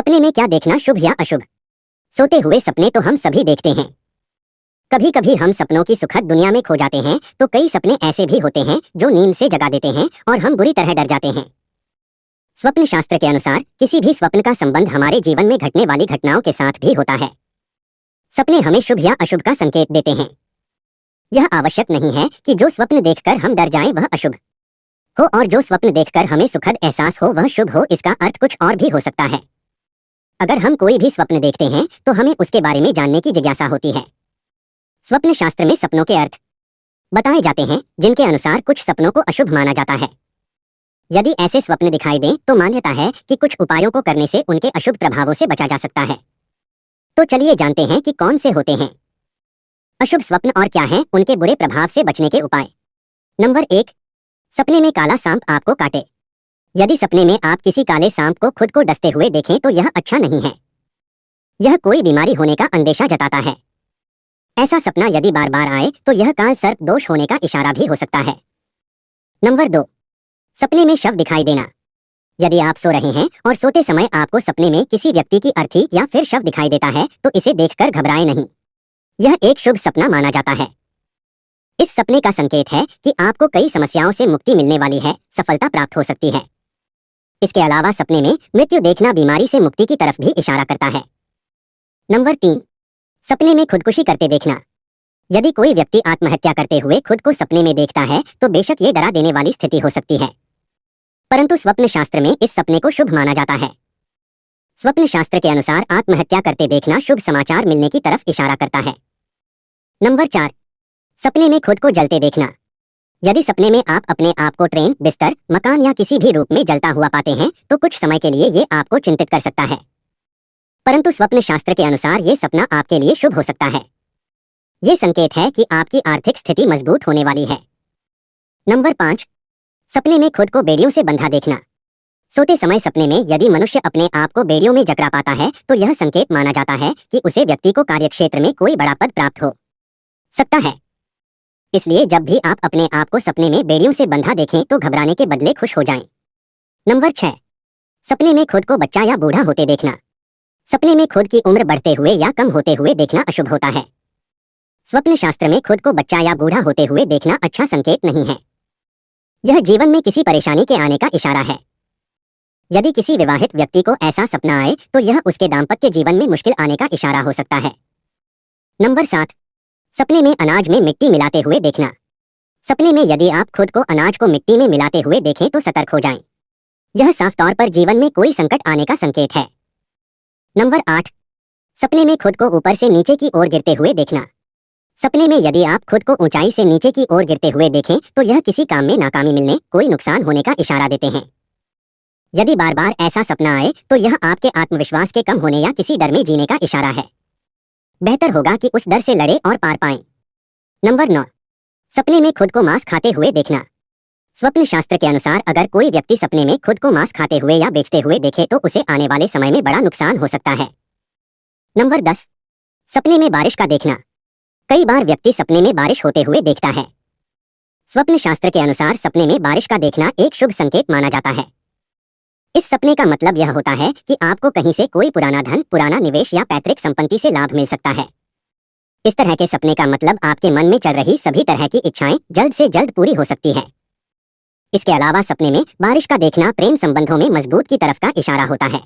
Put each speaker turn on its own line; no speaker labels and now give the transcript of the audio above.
सपने में क्या देखना, शुभ या अशुभ? सोते हुए सपने तो हम सभी देखते हैं। कभी कभी हम सपनों की सुखद दुनिया में खो जाते हैं, तो कई सपने ऐसे भी होते हैं जो नींद से जगा देते हैं और हम बुरी तरह डर जाते हैं। स्वप्न शास्त्र के अनुसार किसी भी स्वप्न का संबंध हमारे जीवन में घटने वाली घटनाओं के साथ भी होता है। सपने हमें शुभ या अशुभ का संकेत देते हैं। यह आवश्यक नहीं है कि जो स्वप्न देखकर हम डर जाएं वह अशुभ हो, और जो स्वप्न देखकर हमें सुखद एहसास हो वह शुभ हो। इसका अर्थ कुछ और भी हो सकता है। अगर हम कोई भी स्वप्न देखते हैं तो हमें उसके बारे में जानने की जिज्ञासा होती है। स्वप्न शास्त्र में सपनों के अर्थ बताए जाते हैं, जिनके अनुसार कुछ सपनों को अशुभ माना जाता है। यदि ऐसे स्वप्न दिखाई दें तो मान्यता है कि कुछ उपायों को करने से उनके अशुभ प्रभावों से बचा जा सकता है। तो चलिए जानते हैं कि कौन से होते हैं अशुभ स्वप्न और क्या हैं उनके बुरे प्रभाव से बचने के उपाय। नंबर 1, सपने में काला सांप आपको काटे। यदि सपने में आप किसी काले सांप को खुद को डसते हुए देखें तो यह अच्छा नहीं है। यह कोई बीमारी होने का अंदेशा जताता है। ऐसा सपना यदि बार बार आए तो यह काल सर्प दोष होने का इशारा भी हो सकता है। नंबर 2, सपने में शव दिखाई देना। यदि आप सो रहे हैं और सोते समय आपको सपने में किसी व्यक्ति की अर्थी या फिर शव दिखाई देता है तो इसे देखकर घबराएं नहीं। यह एक शुभ सपना माना जाता है। इस सपने का संकेत है कि आपको कई समस्याओं से मुक्ति मिलने वाली है, सफलता प्राप्त हो सकती है। इसके अलावा सपने में मृत्यु देखना बीमारी से मुक्ति की तरफ भी इशारा करता है। नंबर 3, सपने में खुदकुशी करते देखना। यदि कोई व्यक्ति आत्महत्या करते हुए खुद को सपने में देखता है तो बेशक ये डरा देने वाली स्थिति हो सकती है, परंतु स्वप्न शास्त्र में इस सपने को शुभ माना जाता है। स्वप्न शास्त्र के अनुसार आत्महत्या करते देखना शुभ समाचार मिलने की तरफ इशारा करता है। नंबर 4, सपने में खुद को जलते देखना। यदि सपने में आप अपने आप को ट्रेन, बिस्तर, मकान या किसी भी रूप में जलता हुआ पाते हैं तो कुछ समय के लिए ये आपको चिंतित कर सकता है, परंतु स्वप्न शास्त्र के अनुसार ये सपना आपके लिए शुभ हो सकता है। ये संकेत है कि आपकी आर्थिक स्थिति मजबूत होने वाली है। नंबर 5, सपने में खुद को बेड़ियों से बंधा देखना। सोते समय सपने में यदि मनुष्य अपने आप को बेड़ियों में जकड़ा पाता है तो यह संकेत माना जाता है कि उसे व्यक्ति को कार्यक्षेत्र में कोई बड़ा पद प्राप्त हो सकता है। इसलिए जब भी आप अपने आप को सपने में बेड़ियों से बंधा देखें तो घबराने के बदले खुश हो जाएं। नंबर 6, सपने में खुद को बच्चा या बूढ़ा होते देखना। सपने में खुद की उम्र बढ़ते हुए या कम होते हुए देखना अशुभ होता है। स्वप्न शास्त्र में खुद को बच्चा या बूढ़ा होते हुए देखना अच्छा संकेत नहीं है। यह जीवन में किसी परेशानी के आने का इशारा है। यदि किसी विवाहित व्यक्ति को ऐसा सपना आए तो यह उसके दाम्पत्य जीवन में मुश्किल आने का इशारा हो सकता है। नंबर 7, सपने में अनाज में मिट्टी मिलाते हुए देखना। सपने में यदि आप खुद को अनाज को मिट्टी में मिलाते हुए देखें तो सतर्क हो जाएं। यह साफ तौर पर जीवन में कोई संकट आने का संकेत है। नंबर 8, सपने में खुद को ऊपर से नीचे की ओर गिरते हुए देखना। सपने में यदि आप खुद को ऊंचाई से नीचे की ओर गिरते हुए देखें तो यह किसी काम में नाकामी मिलने, कोई नुकसान होने का इशारा देते हैं। यदि बार बार ऐसा सपना आए तो यह आपके आत्मविश्वास के कम होने या किसी डर में जीने का इशारा है। बेहतर होगा कि उस डर से लड़े और पार पाएं। नंबर 9, सपने में खुद को मांस खाते हुए देखना। स्वप्न शास्त्र के अनुसार अगर कोई व्यक्ति सपने में खुद को मांस खाते हुए या बेचते हुए देखे तो उसे आने वाले समय में बड़ा नुकसान हो सकता है। नंबर 10, सपने में बारिश का देखना। कई बार व्यक्ति सपने में बारिश होते हुए देखता है। स्वप्न शास्त्र के अनुसार सपने में बारिश का देखना एक शुभ संकेत माना जाता है। इस सपने का मतलब यह होता है कि आपको कहीं से कोई पुराना धन, पुराना निवेश या पैतृक संपत्ति से लाभ मिल सकता है। इस तरह के सपने का मतलब आपके मन में चल रही सभी तरह की इच्छाएं जल्द से जल्द पूरी हो सकती है। इसके अलावा सपने में बारिश का देखना प्रेम संबंधों में मजबूत की तरफ का इशारा होता है।